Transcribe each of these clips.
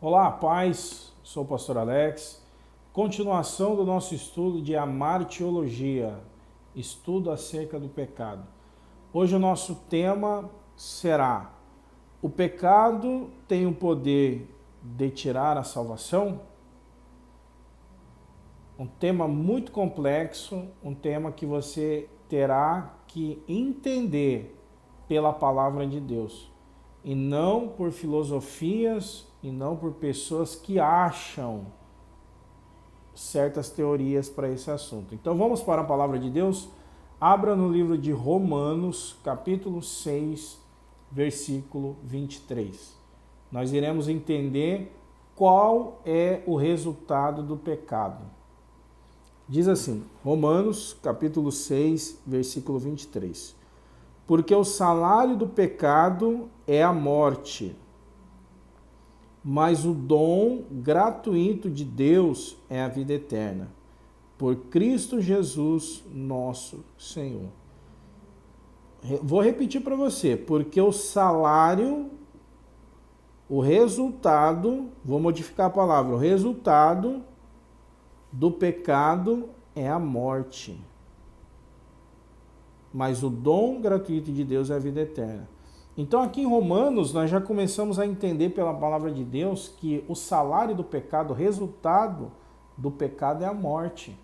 Olá, paz, sou o pastor Alex. Continuação do nosso estudo de Amartiologia, estudo acerca do pecado. Hoje o nosso tema será: o pecado tem o poder de tirar a salvação? Um tema muito complexo, um tema que você terá que entender pela palavra de Deus, e não por filosofias, e não por pessoas que acham certas teorias para esse assunto. Então vamos para a palavra de Deus? Abra no livro de Romanos, capítulo 6, versículo 23. Nós iremos entender qual é o resultado do pecado. Diz assim, Romanos, capítulo 6, versículo 23. Porque o salário do pecado é a morte, mas o dom gratuito de Deus é a vida eterna, por Cristo Jesus, nosso Senhor. Vou repetir para você, porque o salário, o resultado, vou modificar a palavra, o resultado do pecado é a morte, mas o dom gratuito de Deus é a vida eterna. Então aqui em Romanos nós já começamos a entender pela palavra de Deus que o salário do pecado, o resultado do pecado é a morte.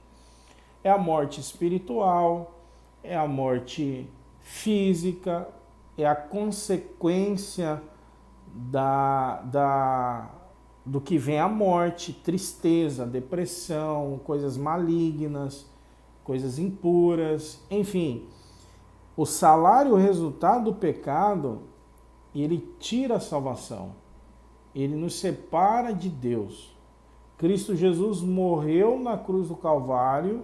É a morte espiritual, é a morte física, é a consequência do que vem a morte, tristeza, depressão, coisas malignas, coisas impuras, enfim. O salário, o resultado do pecado, ele tira a salvação. Ele nos separa de Deus. Cristo Jesus morreu na cruz do Calvário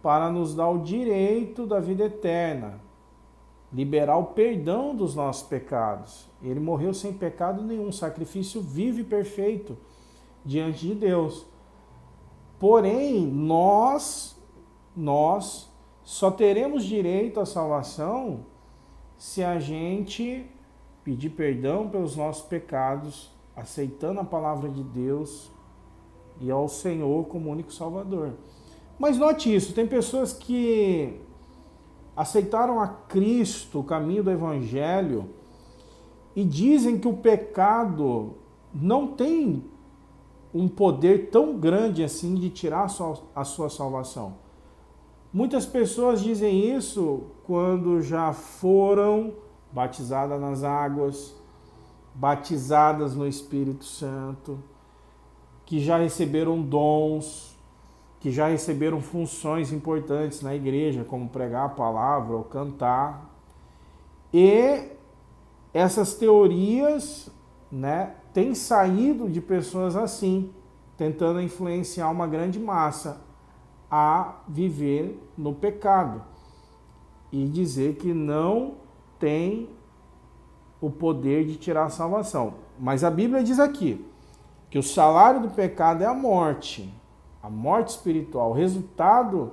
para nos dar o direito da vida eterna, liberar o perdão dos nossos pecados. Ele morreu sem pecado nenhum, sacrifício vivo e perfeito diante de Deus. Porém, nós só teremos direito à salvação se a gente pedir perdão pelos nossos pecados, aceitando a palavra de Deus e ao Senhor como único Salvador. Mas note isso, tem pessoas que aceitaram a Cristo, o caminho do Evangelho, e dizem que o pecado não tem um poder tão grande assim de tirar a sua salvação. Muitas pessoas dizem isso quando já foram batizadas nas águas, batizadas no Espírito Santo, que já receberam dons, que já receberam funções importantes na igreja, como pregar a palavra ou cantar. E essas teorias, têm saído de pessoas assim, tentando influenciar uma grande massa a viver no pecado e dizer que não tem o poder de tirar a salvação. Mas a Bíblia diz aqui que o salário do pecado é a morte espiritual. O resultado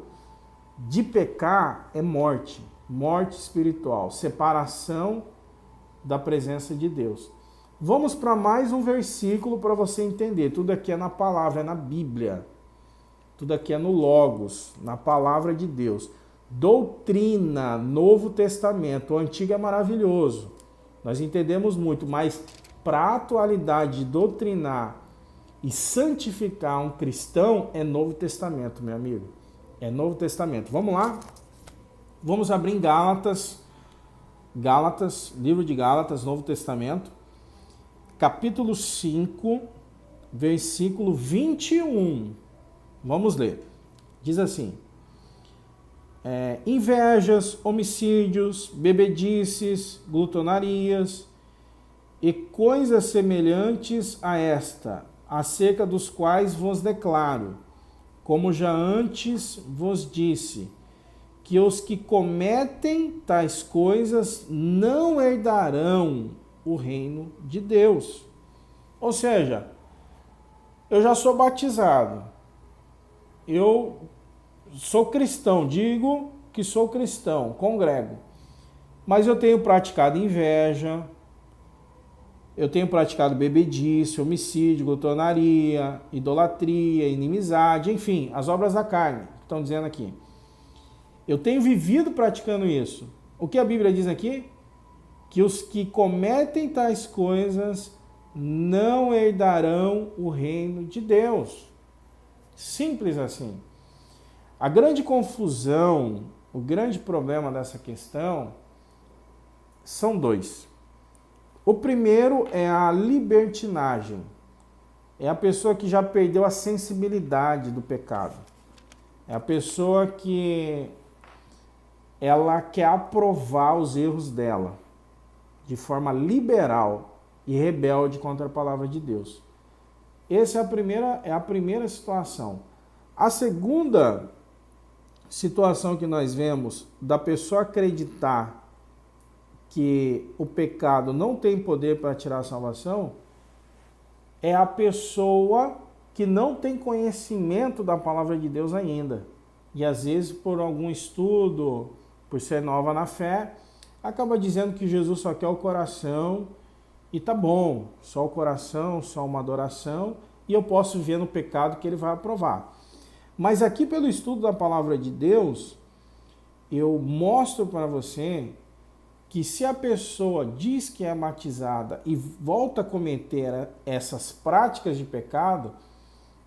de pecar é morte espiritual, separação da presença de Deus. Vamos para mais um versículo para você entender. Tudo aqui é na palavra, é na Bíblia. Tudo aqui é no Logos, na palavra de Deus. Doutrina, Novo Testamento. O Antigo é maravilhoso. Nós entendemos muito, mas para a atualidade de doutrinar e santificar um cristão é Novo Testamento, meu amigo. É Novo Testamento. Vamos lá? Vamos abrir em Gálatas, livro de Gálatas, Novo Testamento, capítulo 5, versículo 21. Vamos ler. Diz assim: invejas, homicídios, bebedices, glutonarias e coisas semelhantes a esta, acerca dos quais vos declaro, como já antes vos disse, que os que cometem tais coisas não herdarão o reino de Deus. Ou seja, eu já sou batizado, eu sou cristão, digo que sou cristão, congrego, mas eu tenho praticado inveja, eu tenho praticado bebedice, homicídio, glutonaria, idolatria, inimizade, enfim, as obras da carne, estão dizendo aqui. Eu tenho vivido praticando isso. O que a Bíblia diz aqui? Que os que cometem tais coisas não herdarão o reino de Deus. Simples assim. A grande confusão, o grande problema dessa questão são dois. O primeiro é a libertinagem. É a pessoa que já perdeu a sensibilidade do pecado. É a pessoa que ela quer aprovar os erros dela de forma liberal e rebelde contra a palavra de Deus. Essa é a primeira situação. A segunda situação que nós vemos da pessoa acreditar que o pecado não tem poder para tirar a salvação é a pessoa que não tem conhecimento da palavra de Deus ainda. E às vezes por algum estudo, por ser nova na fé, acaba dizendo que Jesus só quer o coração e tá bom, só o coração, só uma adoração, e eu posso ver no pecado que ele vai aprovar. Mas aqui pelo estudo da palavra de Deus, eu mostro para você que se a pessoa diz que é batizada e volta a cometer essas práticas de pecado,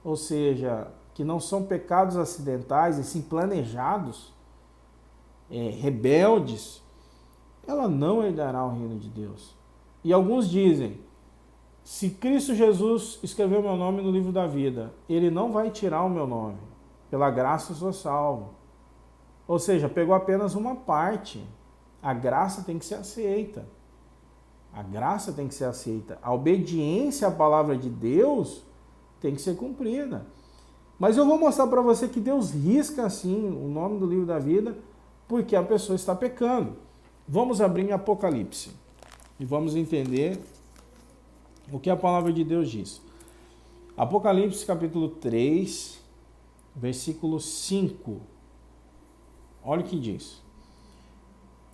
ou seja, que não são pecados acidentais, e sim planejados, rebeldes, ela não herdará o reino de Deus. E alguns dizem, se Cristo Jesus escreveu meu nome no livro da vida, ele não vai tirar o meu nome. Pela graça eu sou salvo. Ou seja, pegou apenas uma parte. A graça tem que ser aceita. A graça tem que ser aceita. A obediência à palavra de Deus tem que ser cumprida. Mas eu vou mostrar para você que Deus risca assim o nome do livro da vida porque a pessoa está pecando. Vamos abrir em Apocalipse e vamos entender o que a palavra de Deus diz. Apocalipse capítulo 3, versículo 5. Olha o que diz.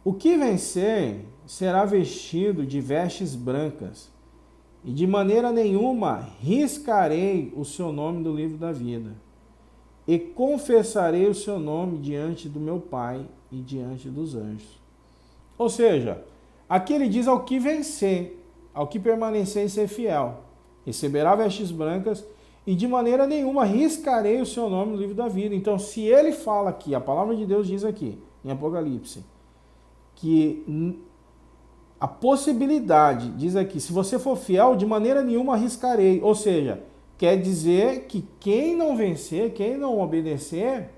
O que vencer será vestido de vestes brancas, e de maneira nenhuma riscarei o seu nome do livro da vida, e confessarei o seu nome diante do meu Pai e diante dos anjos. Ou seja, aqui ele diz ao que vencer, ao que permanecer e ser fiel, receberá vestes brancas, e de maneira nenhuma riscarei o seu nome no livro da vida. Então, se ele fala aqui, a palavra de Deus diz aqui, em Apocalipse, que a possibilidade, diz aqui, se você for fiel, de maneira nenhuma arriscarei. Ou seja, quer dizer que quem não vencer, quem não obedecer,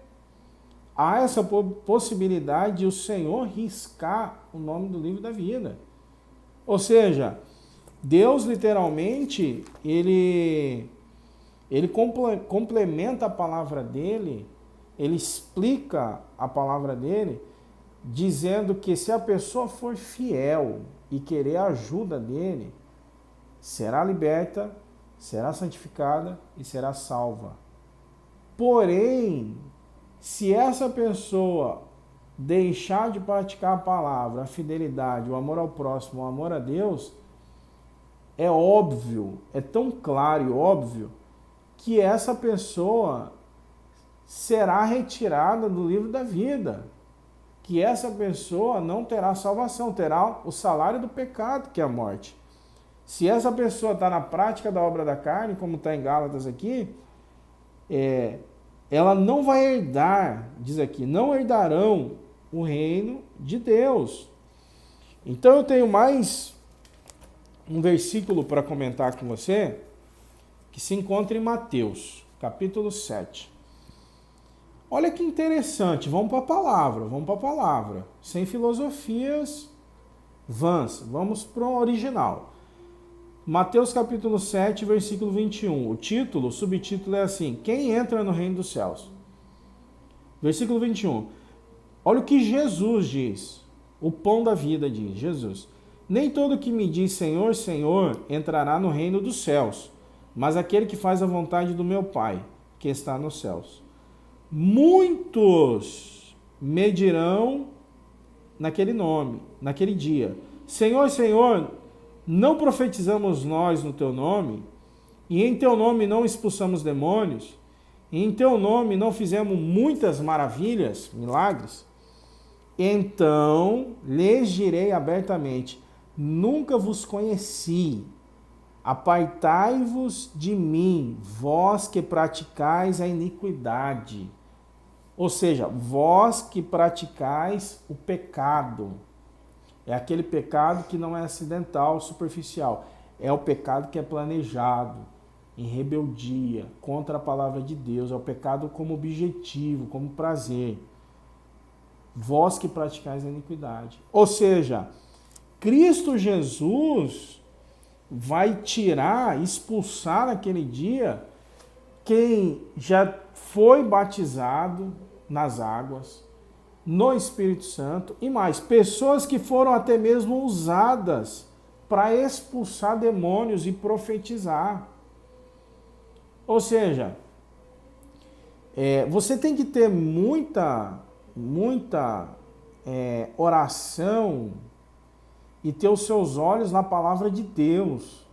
há essa possibilidade de o Senhor riscar o nome do livro da vida. Ou seja, Deus literalmente, ele complementa a palavra dele, ele explica a palavra dele, dizendo que se a pessoa for fiel e querer a ajuda dele, será liberta, será santificada e será salva. Porém, se essa pessoa deixar de praticar a palavra, a fidelidade, o amor ao próximo, o amor a Deus, é óbvio, é tão claro e óbvio, que essa pessoa será retirada do livro da vida. Que essa pessoa não terá salvação, terá o salário do pecado, que é a morte. Se essa pessoa está na prática da obra da carne, como está em Gálatas aqui, ela não vai herdar, diz aqui, não herdarão o reino de Deus. Então eu tenho mais um versículo para comentar com você, que se encontra em Mateus, capítulo 7. Olha que interessante, vamos para a palavra, sem filosofias vãs, vamos para o original. Mateus capítulo 7, versículo 21, o subtítulo é assim, quem entra no reino dos céus? Versículo 21, olha o que Jesus diz, o pão da vida diz, Jesus, nem todo que me diz Senhor, Senhor, entrará no reino dos céus, mas aquele que faz a vontade do meu Pai, que está nos céus. Muitos me dirão naquele nome, naquele dia, Senhor, Senhor, não profetizamos nós no teu nome, e em teu nome não expulsamos demônios, e em teu nome não fizemos muitas maravilhas, milagres? Então lhes direi abertamente: nunca vos conheci. Apartai-vos de mim, vós que praticais a iniquidade. Ou seja, vós que praticais o pecado. É aquele pecado que não é acidental, superficial. É o pecado que é planejado, em rebeldia, contra a palavra de Deus. É o pecado como objetivo, como prazer. Vós que praticais a iniquidade. Ou seja, Cristo Jesus vai tirar, expulsar naquele dia quem já foi batizado nas águas, no Espírito Santo e mais, pessoas que foram até mesmo usadas para expulsar demônios e profetizar. Ou seja, você tem que ter muita oração e ter os seus olhos na palavra de Deus.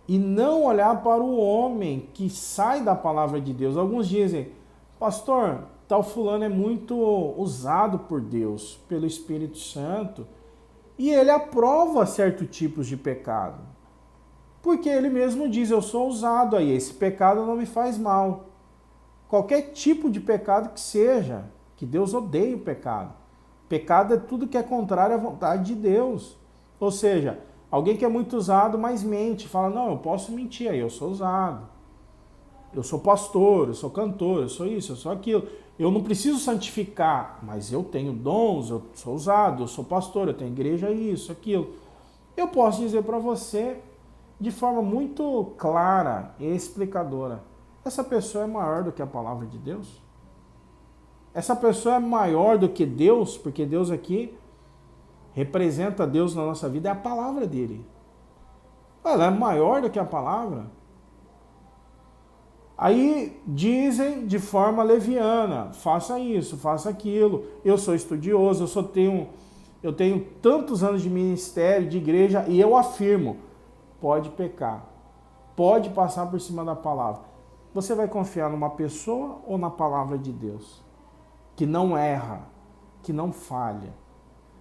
E não olhar para o homem que sai da palavra de Deus. Alguns dizem: pastor, tal fulano é muito usado por Deus, pelo Espírito Santo, e ele aprova certos tipos de pecado. Porque ele mesmo diz: eu sou usado aí, esse pecado não me faz mal. Qualquer tipo de pecado que seja, que Deus odeia o pecado. Pecado é tudo que é contrário à vontade de Deus. Ou seja, alguém que é muito usado, mas mente, fala: não, eu posso mentir, aí eu sou usado. Eu sou pastor, eu sou cantor, eu sou isso, eu sou aquilo. Eu não preciso santificar, mas eu tenho dons, eu sou usado, eu sou pastor, eu tenho igreja, isso, aquilo. Eu posso dizer para você, de forma muito clara e explicadora: essa pessoa é maior do que a palavra de Deus? Essa pessoa é maior do que Deus, porque Deus aqui representa Deus na nossa vida, é a palavra dele. Ela é maior do que a palavra. Aí dizem de forma leviana: faça isso, faça aquilo, eu sou estudioso, eu tenho tantos anos de ministério, de igreja, e eu afirmo: pode pecar, pode passar por cima da palavra. Você vai confiar numa pessoa ou na palavra de Deus? Que não erra, que não falha.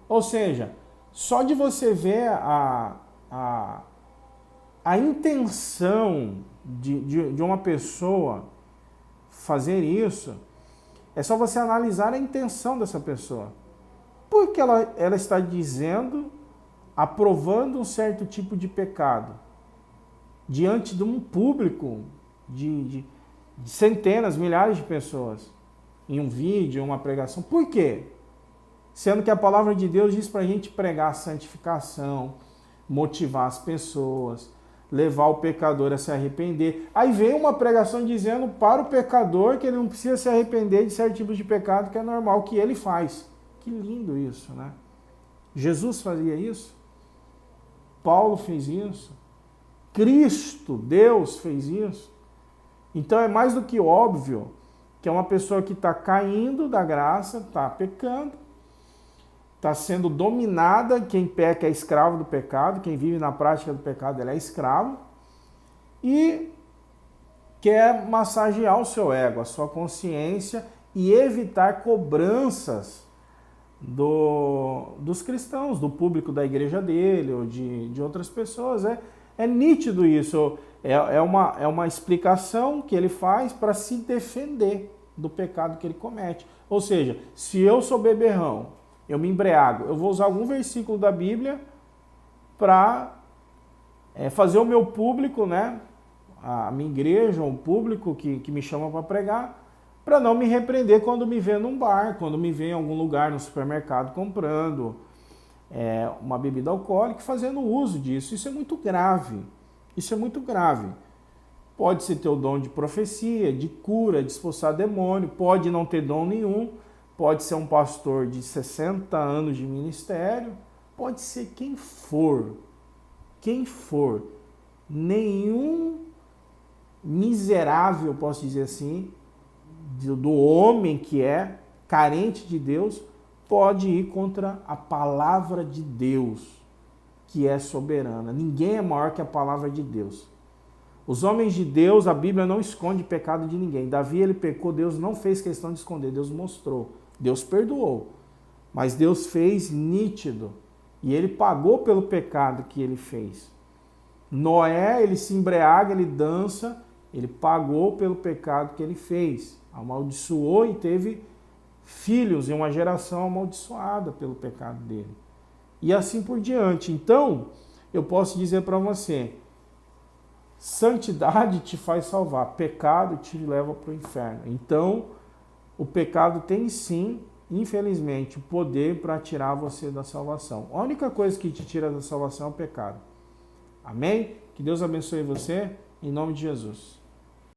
Ou seja, só de você ver a intenção de uma pessoa fazer isso, é só você analisar a intenção dessa pessoa. Porque ela está dizendo, aprovando um certo tipo de pecado, diante de um público de centenas, milhares de pessoas, em um vídeo, em uma pregação. Por quê? Sendo que a palavra de Deus diz para a gente pregar a santificação, motivar as pessoas, levar o pecador a se arrepender. Aí vem uma pregação dizendo para o pecador que ele não precisa se arrepender de certos tipos de pecado que é normal que ele faz. Que lindo isso, né? Jesus fazia isso. Paulo fez isso. Cristo, Deus, fez isso. Então é mais do que óbvio que é uma pessoa que está caindo da graça, está pecando, está sendo dominada. Quem peca é escravo do pecado, quem vive na prática do pecado ele é escravo, e quer massagear o seu ego, a sua consciência, e evitar cobranças dos cristãos, do público da igreja dele ou de outras pessoas. É nítido isso. É uma explicação que ele faz para se defender do pecado que ele comete. Ou seja, se eu sou beberrão, eu me embriago, eu vou usar algum versículo da Bíblia para fazer o meu público, né, a minha igreja, o público que me chama para pregar, para não me repreender quando me vê num bar, quando me vê em algum lugar, no supermercado, comprando uma bebida alcoólica, fazendo uso disso. Isso é muito grave. Isso é muito grave. Pode ser ter o dom de profecia, de cura, de expulsar demônio, pode não ter dom nenhum, pode ser um pastor de 60 anos de ministério, pode ser quem for. Quem for. Nenhum miserável, posso dizer assim, do homem que é carente de Deus, pode ir contra a palavra de Deus. que é soberana. Ninguém é maior que a palavra de Deus. Os homens de Deus, a Bíblia não esconde pecado de ninguém. Davi, ele pecou, Deus não fez questão de esconder, Deus mostrou. Deus perdoou, mas Deus fez nítido. E ele pagou pelo pecado que ele fez. Noé, ele se embriaga, ele dança, ele pagou pelo pecado que ele fez. Amaldiçoou e teve filhos em uma geração amaldiçoada pelo pecado dele. E assim por diante. Então, eu posso dizer para você, santidade te faz salvar, pecado te leva para o inferno. Então, o pecado tem sim, infelizmente, o poder para tirar você da salvação. A única coisa que te tira da salvação é o pecado. Amém? Que Deus abençoe você, em nome de Jesus.